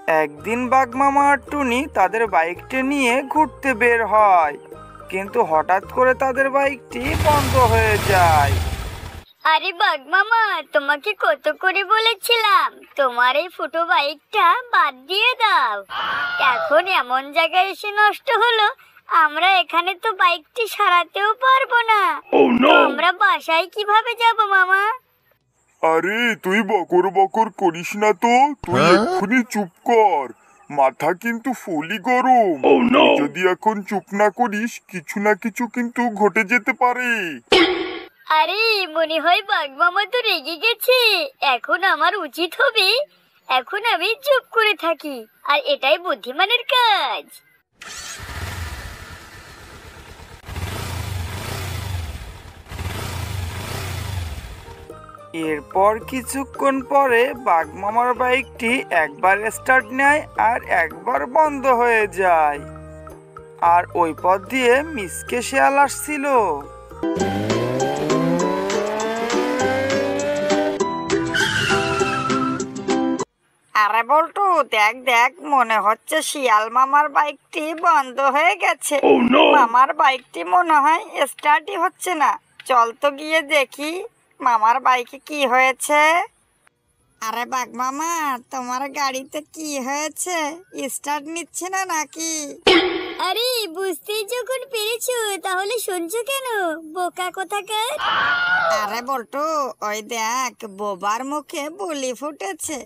একদিন বাঘমামা আর টুনি তাদের বাইকটি নিয়ে ঘুরতে বের হয়, কিন্তু হঠাৎ করে তাদের বাইকটি বন্ধ হয়ে যায়। আরে বাঘ মামা, তোমাকে কত করে বলেছিলাম তোমার এই ফুটো বাইকটা বাদ দিয়ে দাও। এখন এমন জায়গায় এসে নষ্ট হলো, আমরা এখানে তো বাইকটি সারাতেও পারবো না। আমরা বাসায় কিভাবে যাব মামা? আরে তুই বকর বকর করিস না তো, তুই এক্ষুনি চুপ কর। মাথা কিন্তু ফুলই গরম। যদি এখন চুপ না করিস, কিছু না কিছু কিন্তু ঘটে যেতে পারে। আরে মনে হয় বাঘ মামা তো রেগে গেছে। এখন আমার উচিত হবে এখন আমি চুপ করে থাকি, আর এটাই বুদ্ধিমানের কাজ। এরপর কিছুক্ষণ পরে বাঘমামার বাইকটি একবার স্টার্ট নেয় আর একবার বন্ধ হয়ে যায়। আর ওই পথ দিয়ে মিসকে শিয়াল আসছিল। আরে বল্টু, দেখ দেখ, মনে হচ্ছে শিয়াল মামার বাইকটি বন্ধ হয়ে গেছে। মামার বাইকটি মনে হয় স্টার্টই হচ্ছে না। চল তো গিয়ে দেখি মামার বাইকে কি হয়েছে। আরে বাঘ মামা, তোমার গাড়িতে কি হয়েছে? স্টার্ট নিচ্ছে না নাকি? আরে বুঝতেই যখন পেরেছো তাহলে শুনছো কেন, বোকা কোথাকার? আরে বল্টু, ওই দেখ, বোবার মুখে বুলি ফুটেছে।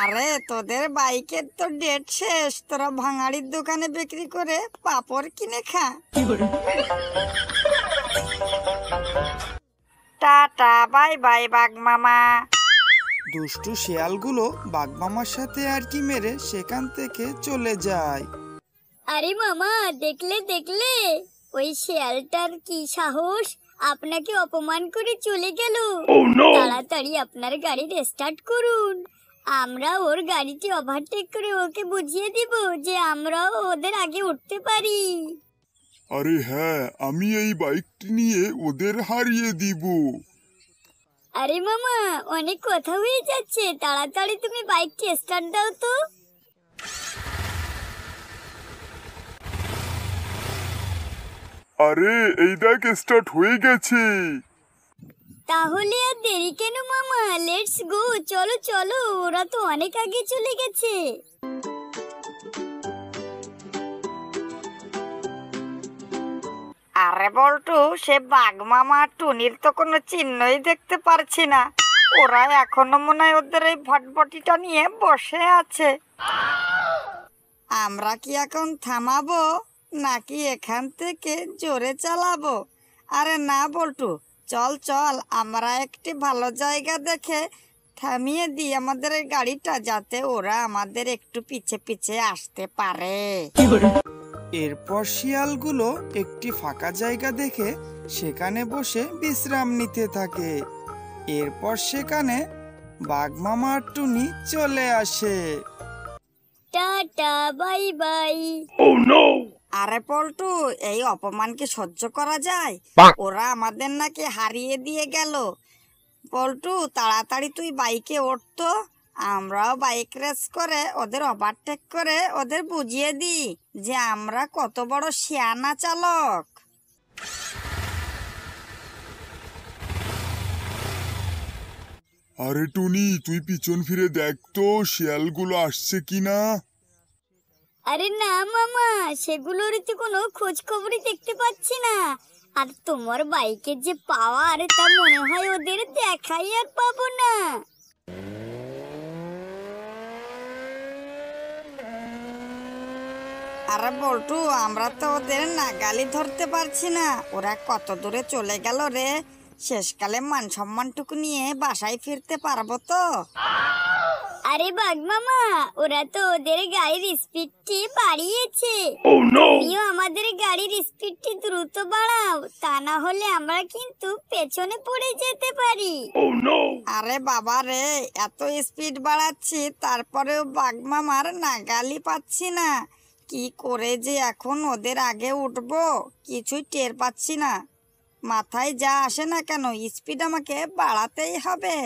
আরে তোদের বাইকের তো ডেট শেষ, তোরা ভাঙাড়ির দোকানে বিক্রি করে পাপড় কিনে খা। টাটা বাই বাই বাঘ মামা। দুষ্টু শিয়ালগুলো বাঘমামার সাথে আর কি মেরে সেখান থেকে চলে যায়। আরে মামা, দেখলে দেখলে ওই শিয়ালটার কি সাহস, আপনাকে অপমান করে চলে গেল। তাড়াতাড়ি আপনার গাড়ি স্টার্ট করুন, আমরা ওর গাড়িটি ওভারটেক করে ওকে বুঝিয়ে দিব যে আমরাও ওদের আগে উঠতে পারি। আরে হ্যাঁ, আমি এই বাইকটি নিয়ে ওদের হারিয়ে দিব। আরে মামা, অনেক কথা হয়ে যাচ্ছে, তাড়াতাড়ি তুমি বাইকটি স্টার্ট দাও তো। আরে এই দেখ, স্টার্ট হয়ে গেছে। তাহলে আর দেরি কেন মামা, লেটস গো, চলো চলো, ওরা তো অনেক আগে চলে গেছে। আরে বল্টু, সে বাঘ মামা টুনির তো কোনো চিহ্নই দেখতে পারছি না। ওরা এখনো মনে হয় ওদের এই ভটভটিটা নিয়ে বসে আছে। আমরা কি এখন থামাবো নাকি এখান থেকে জোরে চালাবো? আরে না বল্টু, চল চল, আমরা একটি ভালো জায়গা দেখে থামিয়ে দিই আমাদের এই গাড়িটা, যাতে ওরা আমাদের একটু পিছে পিছে আসতে পারে। এরপর শিয়ালগুলো একটি ফাঁকা জায়গা দেখে সেখানে বসে বিশ্রাম নিতে থাকে। এরপর সেখানে বাঘমামা আর টুনি চলে আসে। Tata bye bye. আরে পল্টু, এই অপমান কি সহ্য করা যায়? ওরা আমাদের নাকি হারিয়ে দিয়ে গেল। পল্টু, তাড়াতাড়ি তুই বাইকে উঠতো, আমরাও বাইক রেস করে ওদের ওভারটেক করে ওদের বুঝিয়ে দিই যে আমরা কত বড় শিয়ানা চালক। আরে টুনি, তুই পিছন ফিরে দেখ তো শিয়ালগুলো আসছে কিনা। আরে না মামা, সেগুলোর তো কোনো খোঁজ খবরই দেখতে পাচ্ছি না। আর তোমার বাইকের যে পাওয়ার, তা মনে হয় ওদের দেখাই আর পাবো না। আরে বল্টু, আমরা তো ওদের নাগালি ধরতে পারছি না। ওরা কত দূরে চলে গেল রে। শেষকালে মান সম্মানটুকু নিয়ে বাসায় ফিরতে পারবো তো? আরে বাঘ মামা, ওরা তো ওদের গাড়ির স্পিডটি বাড়িয়েছে। তুমিও আমাদের গাড়ির স্পিডটি দ্রুত বাড়াও, তা না হলে আমরা কিন্তু পেছনে পড়ে যেতে পারি। আরে বাবা রে, এত স্পিড বাড়াচ্ছি তারপরেও বাঘ মামার নাগালি পাচ্ছি না। কি করে যে এখন ওদের আগে উঠবো কিছুই টের পাচ্ছি না। মাথায় যা আসে না কেন, স্পিড আমাকে বাড়াতেই হবে।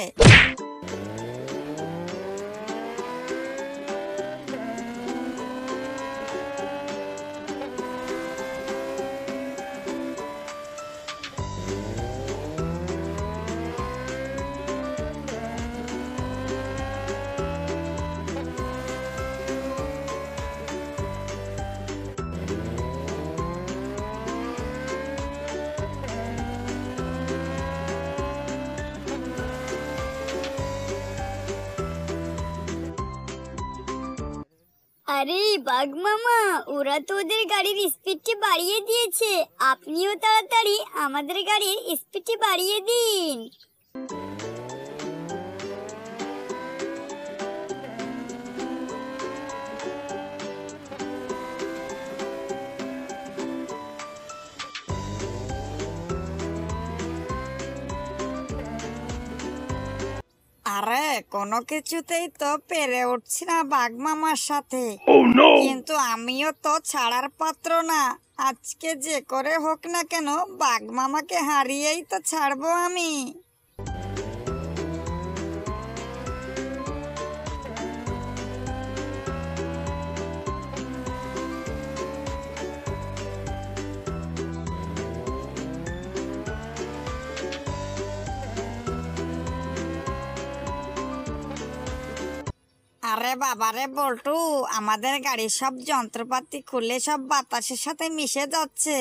আরে বাঘ মামা, ওরা তো ওদের গাড়ির স্পিডটি বাড়িয়ে দিয়েছে, আপনিও তাড়াতাড়ি আমাদের গাড়ির স্পিডটি বাড়িয়ে দিন। আরে কোনো কিছুতেই তো পেরে উঠছি না বাঘ মামার সাথে। কিন্তু আমিও তো ছাড়ার পাত্র না। আজকে যে করে হোক না কেন বাঘ মামাকে হারিয়েই তো ছাড়বো আমি। আরে বাবারে বল্টু, আমাদের গাড়ির সব যন্ত্রপাতি খুলে সব বাতাসের সাথে মিশে যাচ্ছে।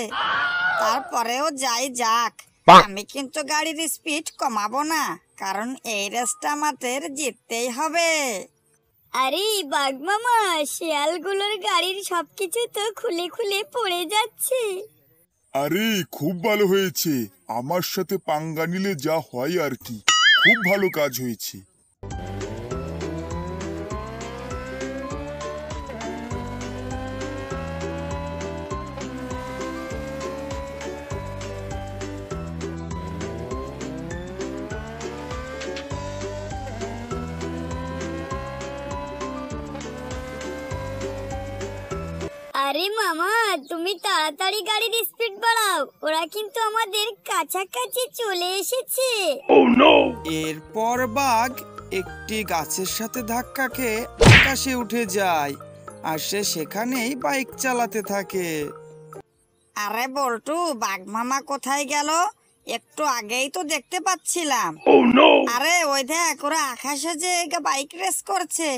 তারপরেও যাই যাক, আমি কিন্তু গাড়ির স্পিড কমাবো না, কারণ এই রেসটা আমাদের জিততেই হবে। আরে বাঘ মামা, শিয়ালগুলোর গাড়ির সবকিছু তো খুলে খুলে পড়ে যাচ্ছে। আরে খুব ভালো হয়েছে, আমার সাথে পাঙ্গা নিলে যা হয় আর কি, খুব ভালো কাজ হয়েছে। আরে মামা, তুমি তাড়াতাড়ি গাড়ির স্পিড বাড়াও, ওরা কিন্তু আমাদের কাছাকাছি চলে এসেছে। এরপর বাঘ একটি গাছের সাথে ধাক্কা খেয়ে আকাশে উঠে যায়, আর সে সেখানেই বাইক চালাতে থাকে। আরে বল্টু, বাঘ মামা কোথায় গেল? একটু আগেই তো দেখতে পাচ্ছিলাম। আরে ওই দেখ, ওরা আকাশে যে বাইক রেস করছে।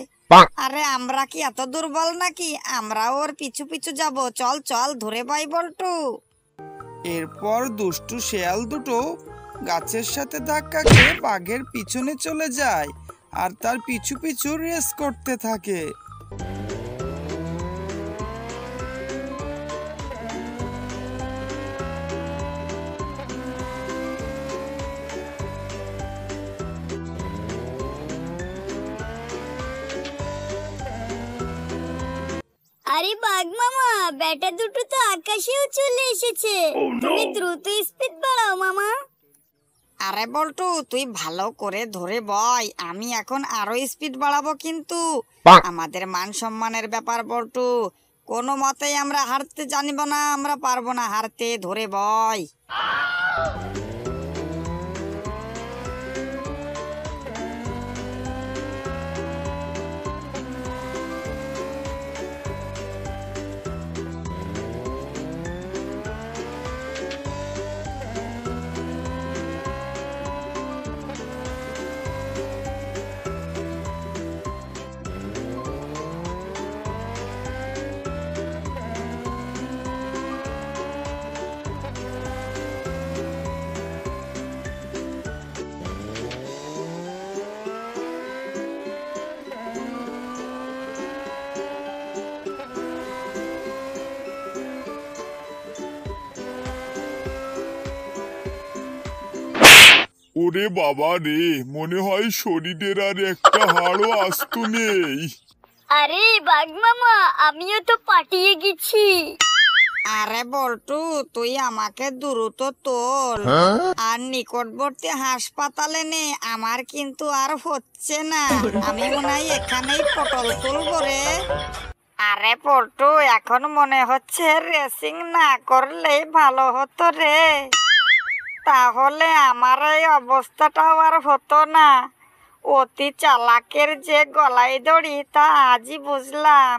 আরে আমরা কি এত দুর্বল নাকি? আমরাও ওর পিছু পিছু যাব। চল চল, ধরে পাই বল্টু। এরপর দুষ্টু শেয়াল দুটো গাছের সাথে ধাক্কা খেয়ে বাঘের পিছনে চলে যায় আর তার পিছু পিছু রেস করতে থাকে। আরে বাঘ মামা, ব্যাটা দুটো তো আকাশেও চলে এসেছে। তুমি দ্রুত স্পিড বাড়াও মামা। আরে বল্টু, তুই ভালো করে ধরে বয়, আমি এখন আরো স্পিড বাড়াবো কিন্তু। আমাদের মান সম্মানের ব্যাপার বল্টু, কোনো মতেই আমরা হারতে জানিব না, আমরা পারবো না হারতে, ধরে বয়। ওরে বাবা রে, মনে হয় শরীরের আর একটা হাড়ও আস্ত নেই। আরে বাঘ মামা, আমিও তো পাঠিয়ে গেছি। আরে বল্টু, তুই আমাকে দ্রুত তোল আর নিকটবর্তী হাসপাতালে নে, আমার কিন্তু আর হচ্ছে না। আমি মনে হয় এখানেই পটল তুলবো রে। আরে পল্টু, এখন মনে হচ্ছে রেসিং না করলেই ভালো হতো রে, তাহলে আমার এই অবস্থাটাও আর হতো না। অতি চালাকের যে গলায় দড়ি তা আজই বুঝলাম।